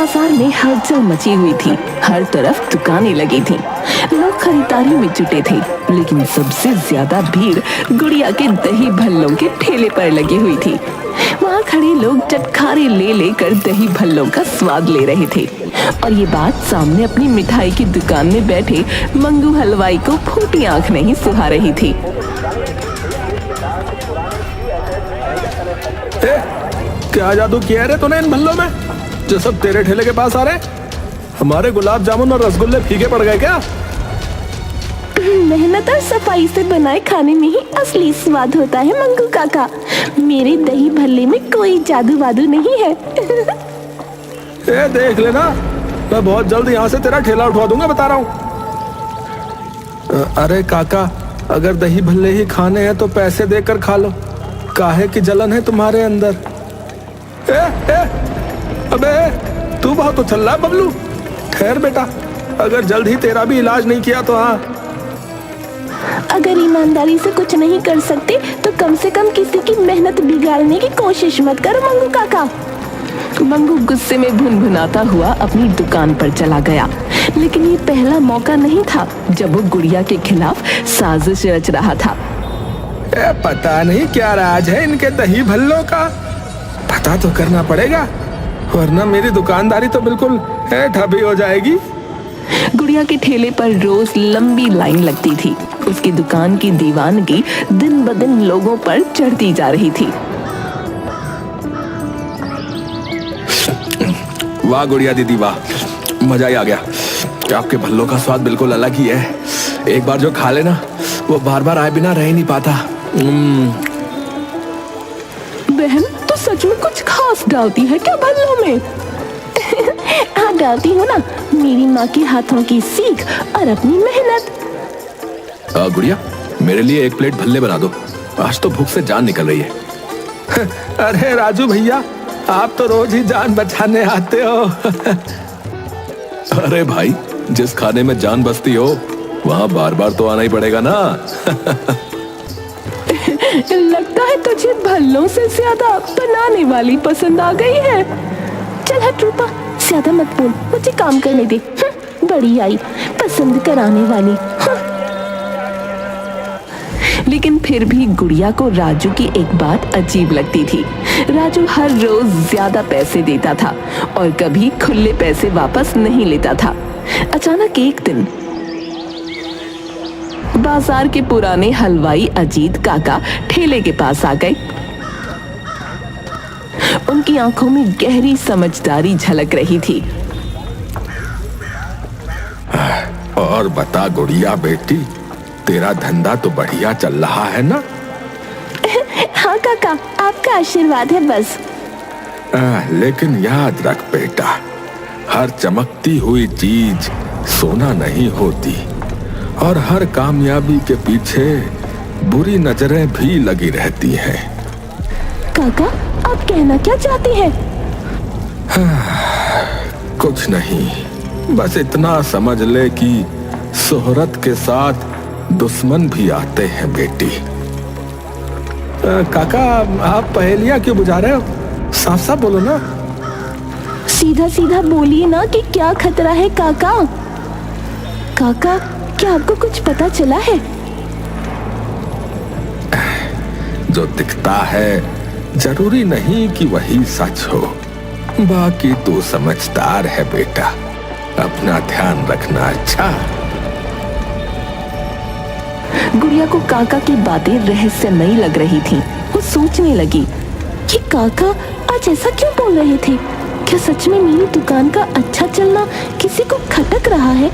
बाजार में हलचल मची हुई थी। हर तरफ दुकानें लगी थीं। लोग खरीदारी में जुटे थे, लेकिन सबसे ज्यादा भीड़ गुड़िया के दही भल्लों के ठेले पर लगी हुई थी। वहाँ खड़े लोग चटखारे ले लेकर दही भल्लों का स्वाद ले रहे थे और ये बात सामने अपनी मिठाई की दुकान में बैठे मंगू हलवाई को फूटी आंख नहीं सुहा रही थी। क्या जादू किया रे तूने इन भल्लों में, जो सब तेरे ठेले के पास आ रहे? हमारे गुलाब जामुन और रसगुल्ले फीके पड़ गए क्या? मेहनत और सफाई से बनाए खाने में ही असली स्वाद होता है मंगू काका। मेरे दही भल्ले में कोई जादू वादू नहीं है। देख लेना, मैं बहुत जल्द यहाँ से तेरा ठेला उठवा दूंगा, बता रहा हूँ। अरे काका, अगर दही भल्ले ही खाने हैं तो पैसे देकर खा लो, काहे की जलन है तुम्हारे अंदर? अबे तू बहुत उछल रहा है बबलू। ठहर बेटा, अगर जल्द ही तेरा भी इलाज नहीं किया तो हाँ। अगर ईमानदारी से कुछ नहीं कर सकते तो कम से कम किसी की मेहनत बिगाड़ने की कोशिश मत करो मंगू काका। मंगू गुस्से में भुनभुनाता हुआ अपनी दुकान पर चला गया, लेकिन ये पहला मौका नहीं था जब वो गुड़िया के खिलाफ साजिश रच रहा था। पता नहीं क्या राज है इनके दही भल्लों का, पता तो करना पड़ेगा, वरना मेरी दुकानदारी तो बिल्कुल ठबी हो जाएगी। गुड़िया के ठेले पर रोज लंबी लाइन लगती थी। उसकी दुकान की दीवानगी दिन ब दिन लोगों पर चढ़ती जा रही थी। वाह गुड़िया दीदी वाह, मजा ही आ गया। आपके भल्लों का स्वाद बिल्कुल अलग ही है। एक बार जो खा लेना वो बार बार आए बिना रह ही नहीं पाता। बहन, तो सच में कुछ खास डालती है क्या भल्लों में? हाँ डालती हूँ ना, मेरी माँ के हाथों की सीख और अपनी मेहनत। गुड़िया, मेरे लिए एक प्लेट भल्ले बना दो, आज तो भूख से जान निकल रही है। अरे राजू भैया, आप तो रोज ही जान बचाने आते हो। अरे भाई, जिस खाने में जान बसती हो वहाँ बार बार तो आना ही पड़ेगा ना। लगता है तुझे भल्लों से ज्यादा बनाने वाली पसंद आ गई है। चल हट रूपा, ज्यादा मत बोल, मुझे काम करने दे। बड़ी आई पसंद कराने वाली। लेकिन फिर भी गुड़िया को राजू की एक बात अजीब लगती थी। राजू हर रोज ज्यादा पैसे देता था और कभी खुले पैसे वापस नहीं लेता था। अचानक एक दिन बाजार के पुराने हलवाई अजीत काका ठेले के पास आ गए। उनकी आंखों में गहरी समझदारी झलक रही थी। और बता गुड़िया बेटी, तेरा धंधा तो बढ़िया चल रहा है ना? हाँ काका, आपका आशीर्वाद है बस। लेकिन याद रख बेटा, हर चमकती हुई चीज सोना नहीं होती और हर कामयाबी के पीछे बुरी नजरें भी लगी रहती हैं। काका, आप कहना क्या चाहते हैं? कुछ नहीं, बस इतना समझ ले कि शोहरत के साथ दुश्मन भी आते हैं बेटी। काका, आप पहेलियां क्यों बुझा रहे हो? साफ साफ बोलो ना। सीधा सीधा बोलिए ना कि क्या खतरा है काका। काका, क्या आपको कुछ पता चला है? जो दिखता है जरूरी नहीं कि वही सच हो। बाकी तू समझदार है बेटा, अपना ध्यान रखना। अच्छा। गुड़िया को काका की बातें रहस्यमयी लग रही थी। वो सोचने लगी कि काका आज ऐसा क्यों बोल रहे थे? क्या सच में मेरी दुकान का अच्छा चलना किसी को खटक रहा है?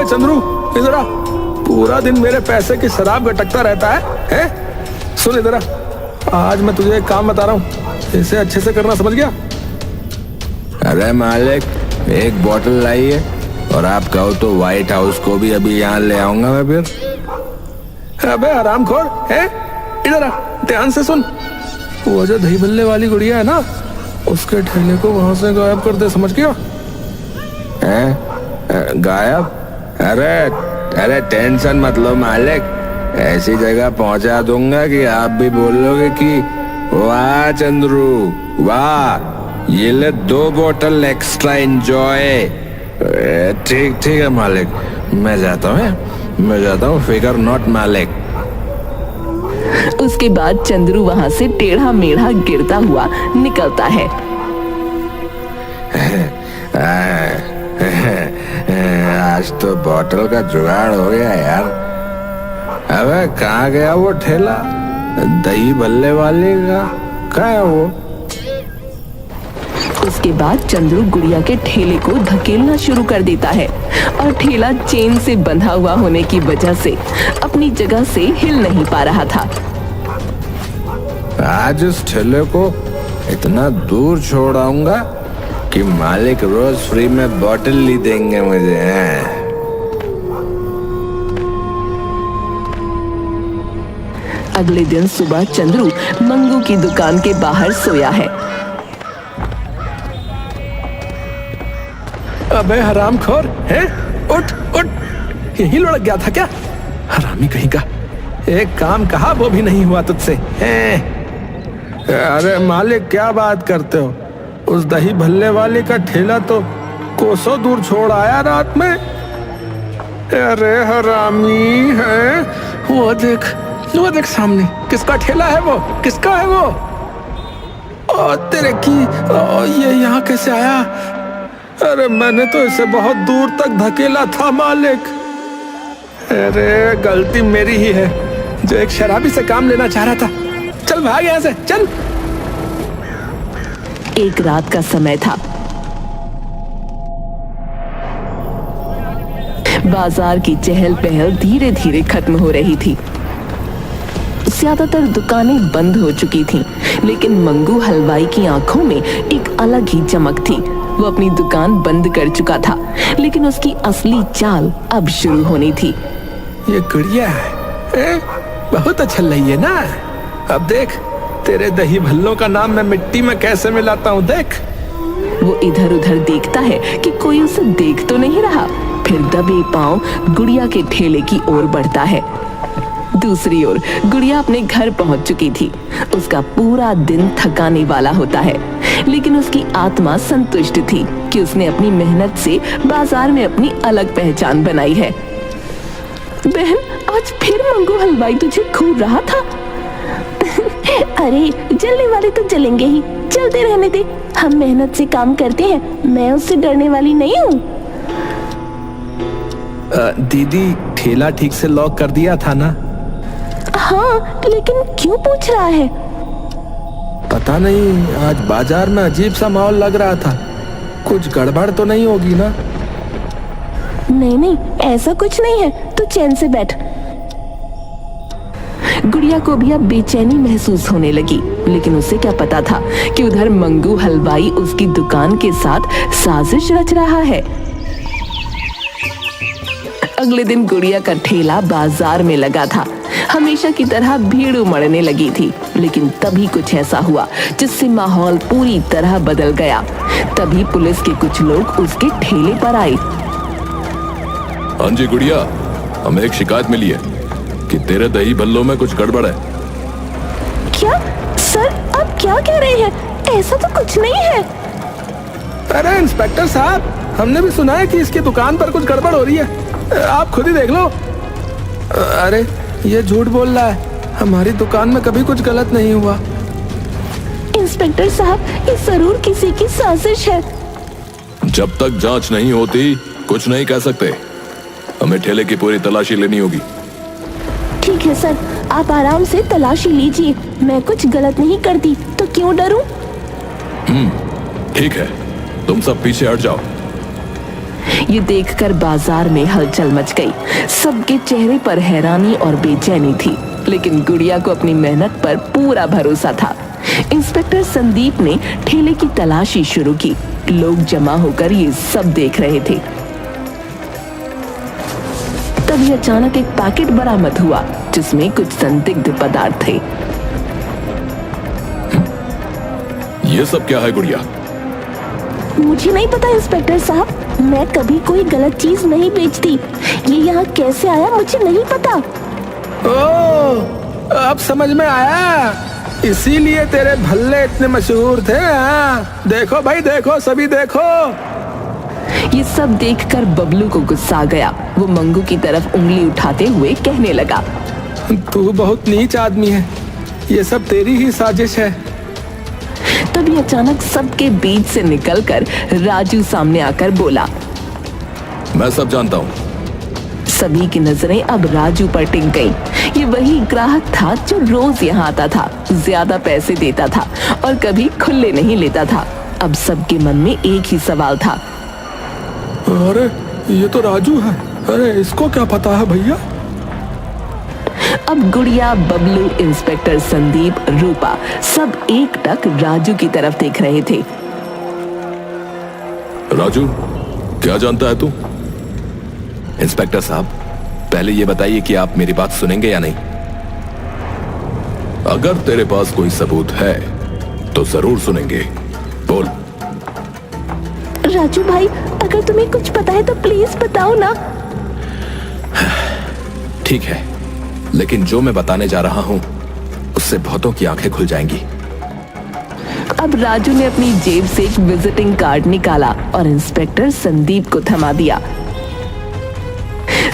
चंद्रू, इधर आ। पूरा दिन मेरे पैसे की शराब गटकता रहता है? सुन इधर आ, आज मैं तुझे एक काम बता रहा हूँ, इसे अच्छे से करना, समझ गया? अरे मालिक, एक बोतल लाइए और आप कहो तो व्हाइट हाउस को भी अभी यहाँ ले आऊंगा मैं फिर। अबे हरामखोर, है? इधर आ, ध्यान से सुन। वो जो दही भल्ले वाली गुड़िया है ना, उसके ठेले को वहां से गायब कर दे, समझ गया? गायब? अरे टेंशन मत लो मालिक, ऐसी जगह पहुंचा दूंगा कि आप भी बोलोगे कि वाह चंद्रू वाह, ये ले 2 बोतल एक्स्ट्रा एंजॉय। ठीक ठीक है मालिक, मैं जाता हूँ, फिकर नॉट मालिक। उसके बाद चंद्रू वहां से टेढ़ा मेढ़ा गिरता हुआ निकलता है। आज तो बोतल का जुगाड़ हो गया यार। अबे कहाँ गया वो ठेला दही भल्ले वाले का, कहाँ है वो? उसके बाद चंद्रू गुड़िया के ठेले को धकेलना शुरू कर देता है और ठेला चेन से बंधा हुआ होने की वजह से अपनी जगह से हिल नहीं पा रहा था। आज इस ठेले को इतना दूर छोड़ आऊंगा कि मालिक रोज फ्री में बोतल ली देंगे मुझे। अगले दिन सुबह चंद्रू मंगू की दुकान के बाहर सोया है। अबे हरामखोर है, उठ उठ, यही लुढ़क गया था क्या? हरामी कहीं का, एक काम कहा वो भी नहीं हुआ तुझसे हैं? अरे मालिक क्या बात करते हो? उस दही भल्ले वाले का ठेला तो कोसों दूर छोड़ आया रात में। अरे हरामी है। वो देख सामने, किसका ठेला है वो? किसका है वो? और तेरे की ये यहाँ कैसे आया? अरे मैंने तो इसे बहुत दूर तक धकेला था मालिक। अरे गलती मेरी ही है, जो एक शराबी से काम लेना चाह रहा था। चल भाग यहाँ से, चल। एक रात का समय था। बाजार की चहल पहल धीरे धीरे खत्म हो रही थी। ज्यादातर दुकानें बंद हो चुकी थीं, लेकिन मंगू हलवाई की आंखों में एक अलग ही चमक थी। वो अपनी दुकान बंद कर चुका था, लेकिन उसकी असली चाल अब शुरू होनी थी। ये गुड़िया है, बहुत अच्छा लगी है ना? अब देख तेरे दही भल्लों का नाम मैं मिट्टी में कैसे मिलाता हूँ, देख। वो इधर उधर देखता है कि कोई उसे देख तो नहीं रहा, फिर दबे पांव गुड़िया के ठेले की ओर बढ़ता है। दूसरी ओर गुड़िया अपने घर पहुंच चुकी थी। उसका पूरा दिन थकाने वाला होता है, लेकिन उसकी आत्मा संतुष्ट थी कि उसने अपनी मेहनत से बाजार में अपनी अलग पहचान बनाई है। बहन, आज फिर मंगू हलवाई तुझे घूर रहा था। अरे जलने वाले तो जलेंगे ही, चलते रहने दे। हम मेहनत से काम करते हैं, मैं उससे डरने वाली नहीं हूँ। दीदी ठेला ठीक से लॉक कर दिया था ना? हाँ, लेकिन क्यों पूछ रहा है? पता नहीं, आज बाजार में अजीब सा माहौल लग रहा था। कुछ गड़बड़ तो नहीं होगी ना? नहीं नहीं, ऐसा कुछ नहीं है, तू चैन से बैठ। गुड़िया को भी अब बेचैनी महसूस होने लगी, लेकिन उसे क्या पता था कि उधर मंगू हलवाई उसकी दुकान के साथ साजिश रच रहा है। अगले दिन गुड़िया का ठेला बाजार में लगा था। हमेशा की तरह भीड़ उमड़ने लगी थी, लेकिन तभी कुछ ऐसा हुआ जिससे माहौल पूरी तरह बदल गया। तभी पुलिस के कुछ लोग उसके ठेले पर आए। हाँ जी गुड़िया, हमें एक शिकायत मिली है कि तेरे दही भल्लों में कुछ गड़बड़ है। क्या सर, आप क्या कह रहे हैं? ऐसा तो कुछ नहीं है। अरे इंस्पेक्टर साहब, हमने भी सुना है कि इसकी दुकान पर कुछ गड़बड़ हो रही है, आप खुद ही देख लो। अरे ये झूठ बोल रहा है, हमारी दुकान में कभी कुछ गलत नहीं हुआ। इंस्पेक्टर साहब, ये जरूर किसी की साजिश है। जब तक जांच नहीं होती कुछ नहीं कह सकते। हमें ठेले की पूरी तलाशी लेनी होगी। ठीक है सर, आप आराम से तलाशी लीजिए। मैं कुछ गलत नहीं करती तो क्यों डरूं? ठीक है, तुम सब पीछे हट जाओ। ये देखकर बाजार में हलचल मच गई। सबके चेहरे पर हैरानी और बेचैनी थी, लेकिन गुड़िया को अपनी मेहनत पर पूरा भरोसा था। इंस्पेक्टर संदीप ने ठेले की तलाशी शुरू की। लोग जमा होकर ये सब देख रहे थे। तभी अचानक एक पैकेट बरामद हुआ जिसमें कुछ संदिग्ध पदार्थ थे। ये सब क्या है गुड़िया? मुझे नहीं पता इंस्पेक्टर साहब, मैं कभी कोई गलत चीज नहीं बेचती। ये यहाँ कैसे आया मुझे नहीं पता। ओ, अब समझ में आया, इसीलिए तेरे भल्ले इतने मशहूर थे। हाँ? देखो भाई देखो, सभी देखो। ये सब देखकर बबलू को गुस्सा आ गया। वो मंगू की तरफ उंगली उठाते हुए कहने लगा, तू बहुत नीच आदमी है, ये सब तेरी ही साजिश है। तभी अचानक सबके बीच से निकलकर राजू सामने आकर बोला। मैं सब जानता हूँ। सभी की नजरें अब राजू पर टिक गई। ये वही ग्राहक था जो रोज यहाँ आता था, ज्यादा पैसे देता था और कभी खुले नहीं लेता था। अब सबके मन में एक ही सवाल था, अरे ये तो राजू है, अरे इसको क्या पता है भैया। अब गुड़िया, बबलू, इंस्पेक्टर संदीप, रूपा सब एकटक राजू की तरफ देख रहे थे। राजू, क्या जानता है तू? इंस्पेक्टर साहब, पहले ये बताइए कि आप मेरी बात सुनेंगे या नहीं। अगर तेरे पास कोई सबूत है तो जरूर सुनेंगे। बोल। राजू भाई, अगर तुम्हें कुछ पता है तो प्लीज बताओ ना। ठीक है, लेकिन जो मैं बताने जा रहा हूं उससे बहुतों की आंखें खुल जाएंगी। अब राजू ने अपनी जेब से एक विजिटिंग कार्ड निकाला और इंस्पेक्टर संदीप को थमा दिया।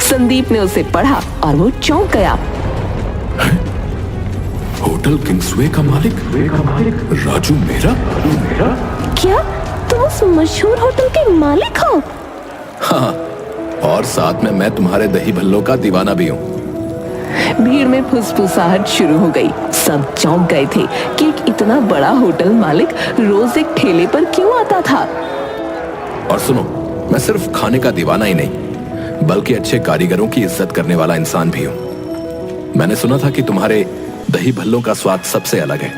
संदीप ने उसे पढ़ा और वो चौंक गया। होटल किंग्सवे का मालिक राजू मेरा? क्या तुम उस मशहूर होटल के मालिक हो? हाँ, और साथ में मैं तुम्हारे दही भल्लों का दीवाना भी हूँ। भीड़ में फुसफुसाहट शुरू हो गई। सब चौंक गए थे कि एक इतना बड़ा होटल मालिक रोज एक ठेले पर क्यों आता था। और सुनो, मैं सिर्फ खाने का दीवाना ही नहीं बल्कि अच्छे कारीगरों की इज्जत करने वाला इंसान भी हूँ। मैंने सुना था कि तुम्हारे दही भल्लों का स्वाद सबसे अलग है,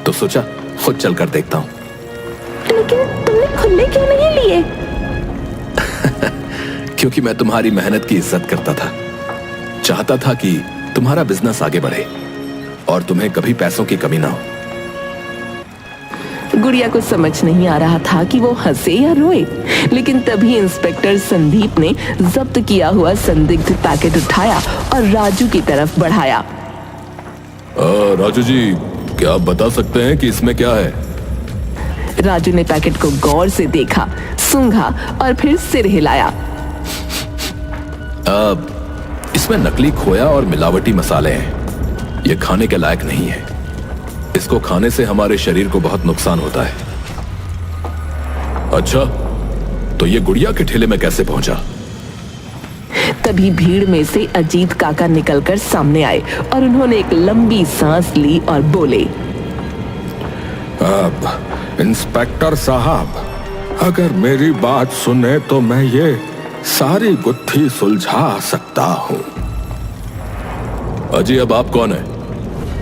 तो सोचा खुद चलकर देखता हूँ। लेकिन तुमने खुले क्यों नहीं लिए? क्योंकि मैं तुम्हारी मेहनत की इज्जत करता था। चाहता था कि तुम्हारा बिजनेस आगे बढ़े और तुम्हें कभी पैसों की कमी ना हो। गुड़िया को समझ नहीं आ रहा था कि वो हंसे या रोए, लेकिन तभी इंस्पेक्टर संदीप ने जब्त किया हुआ संदिग्ध पैकेट उठाया और राजू की तरफ बढ़ाया। राजू जी, क्या आप बता सकते हैं कि इसमें क्या है? राजू ने पैकेट को गौर से देखा, सूंघा और फिर सिर हिलाया। इसमें नकली खोया और मिलावटी मसाले हैं। ये खाने के लायक नहीं है। इसको खाने से हमारे शरीर को बहुत नुकसान होता है। अच्छा, तो ये गुड़िया के ठेले में कैसे पहुंचा? तभी भीड़ में से अजीत काका निकलकर सामने आए और उन्होंने एक लंबी सांस ली और बोले, अब इंस्पेक्टर साहब, अगर मेरी बात सुने तो मैं ये सारी गुत्थी सुलझा सकता हूँ। अजी, अब आप कौन है?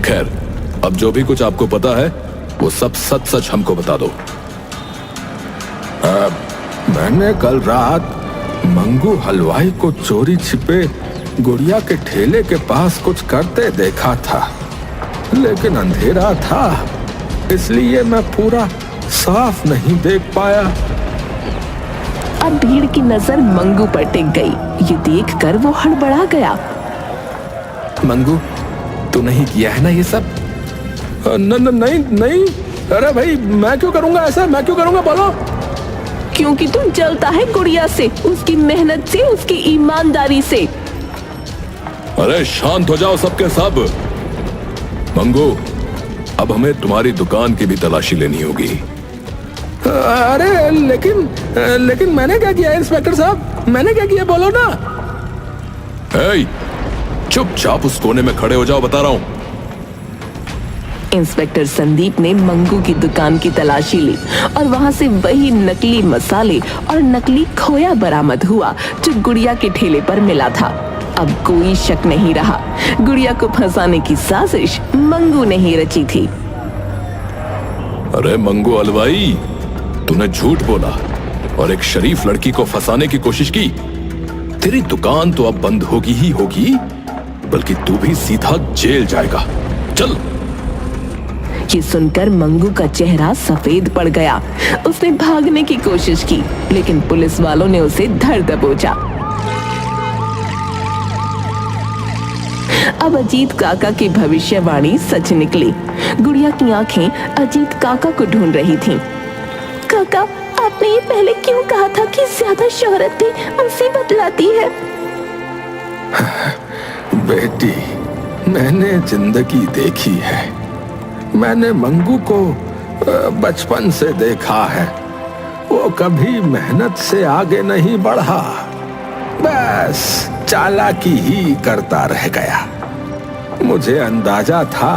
खैर, अब जो भी कुछ आपको पता है वो सब सच सच हमको बता दो। मैंने कल रात मंगू हलवाई को चोरी छिपे गुड़िया के ठेले के पास कुछ करते देखा था, लेकिन अंधेरा था इसलिए मैं पूरा साफ नहीं देख पाया। अब भीड़ की नजर मंगू पर टिक गई। ये देखकर वो हड़बड़ा गया। मंगू, तू नहीं किया है ना ये सब? नहीं नहीं, अरे भाई मैं क्यों करूंगा ऐसा, मैं क्यों करूंगा, बोलो। क्योंकि तू जलता है गुड़िया से, उसकी मेहनत से, उसकी ईमानदारी से। अरे शांत हो जाओ सबके सब। मंगू, अब हमें तुम्हारी दुकान की भी तलाशी लेनी होगी। अरे लेकिन मैंने क्या किया इंस्पेक्टर साहब, मैंने क्या किया, बोलो ना। चुपचाप उस कोने में खड़े हो जाओ, बता रहा हूं। इंस्पेक्टर संदीप ने मंगू की दुकान की तलाशी ली और वहां से वही नकली मसाले और नकली खोया बरामद हुआ जो गुड़िया के ठेले पर मिला था। अब कोई शक नहीं रहा, गुड़िया को फंसाने की साजिश मंगू ने ही रची थी। अरे मंगू हलवाई, तूने झूठ बोला और एक शरीफ लड़की को फंसाने की कोशिश की। तेरी दुकान तो अब बंद होगी ही होगी, बल्कि तू भी सीधा जेल जाएगा। चल। ये सुनकर मंगू का चेहरा सफेद पड़ गया। उसने भागने की कोशिश की, लेकिन पुलिस वालों ने उसे धर दबोचा। अब अजीत काका की भविष्यवाणी सच निकली। गुड़िया की आंखें अजीत काका को ढूंढ रही थीं। काका, आपने ये पहले क्यों कहा था कि ज्यादा शोहरत भी मुसीबत लाती है? बेटी, मैंने जिंदगी देखी है। मैंने मंगू को बचपन से देखा है। वो कभी मेहनत से आगे नहीं बढ़ा, बस चालाकी ही करता रह गया। मुझे अंदाजा था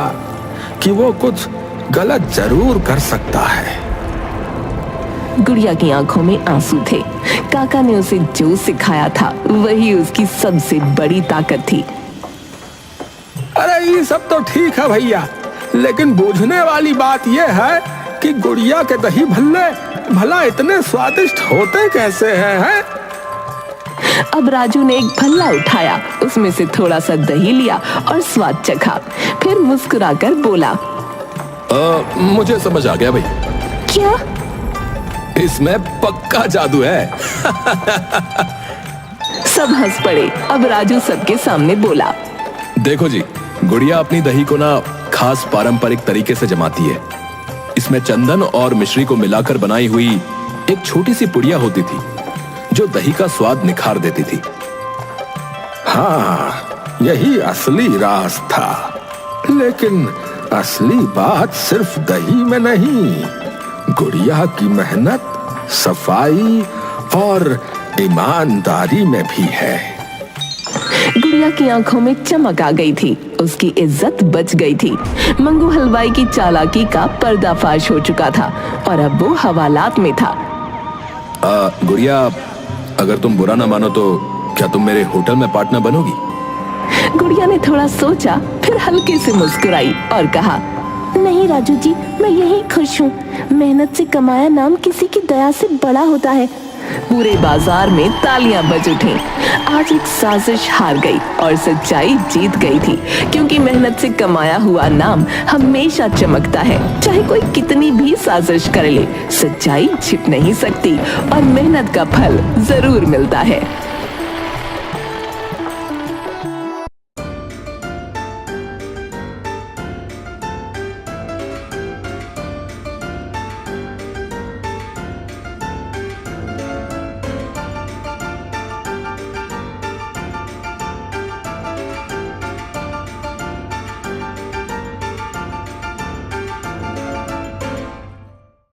कि वो कुछ गलत जरूर कर सकता है। गुड़िया की आंखों में आंसू थे। काका ने उसे जो सिखाया था वही उसकी सबसे बड़ी ताकत थी। अरे ये सब तो ठीक है भैया, लेकिन बूझने वाली बात यह है कि गुड़िया के दही भल्ले भला इतने स्वादिष्ट होते कैसे हैं? अब राजू ने एक भल्ला उठाया, उसमें से थोड़ा सा दही लिया और स्वाद चखा, फिर मुस्कुराकर बोला, मुझे समझ आ गया भाई, क्या? इसमें पक्का जादू है। सब हंस पड़े। अब राजू सबके सामने बोला, देखो जी, गुड़िया अपनी दही को ना खास पारंपरिक तरीके से जमाती है। इसमें चंदन और मिश्री को मिलाकर बनाई हुई एक छोटी सी पुड़िया होती थी जो दही का स्वाद निखार देती थी। हाँ, यही असली राज था। लेकिन असली बात सिर्फ दही में नहीं, गुड़िया की मेहनत, सफाई और ईमानदारी में भी है। गुड़िया की आंखों में चमक आ गई थी, उसकी इज्जत बच गई थी। मंगू हलवाई की चालाकी का पर्दाफाश हो चुका था और अब वो हवालात में था। गुड़िया, अगर तुम बुरा ना मानो तो क्या तुम मेरे होटल में पार्टनर बनोगी? गुड़िया ने थोड़ा सोचा, फिर हल्के से मुस्कुराई और कहा, नहीं राजू जी, मैं यही खुश हूँ। मेहनत से कमाया नाम किसी की दया से बड़ा होता है। पूरे बाजार में तालियां बज उठी। आज एक साजिश हार गई और सच्चाई जीत गई थी, क्योंकि मेहनत से कमाया हुआ नाम हमेशा चमकता है। चाहे कोई कितनी भी साजिश कर ले, सच्चाई छिप नहीं सकती और मेहनत का फल जरूर मिलता है।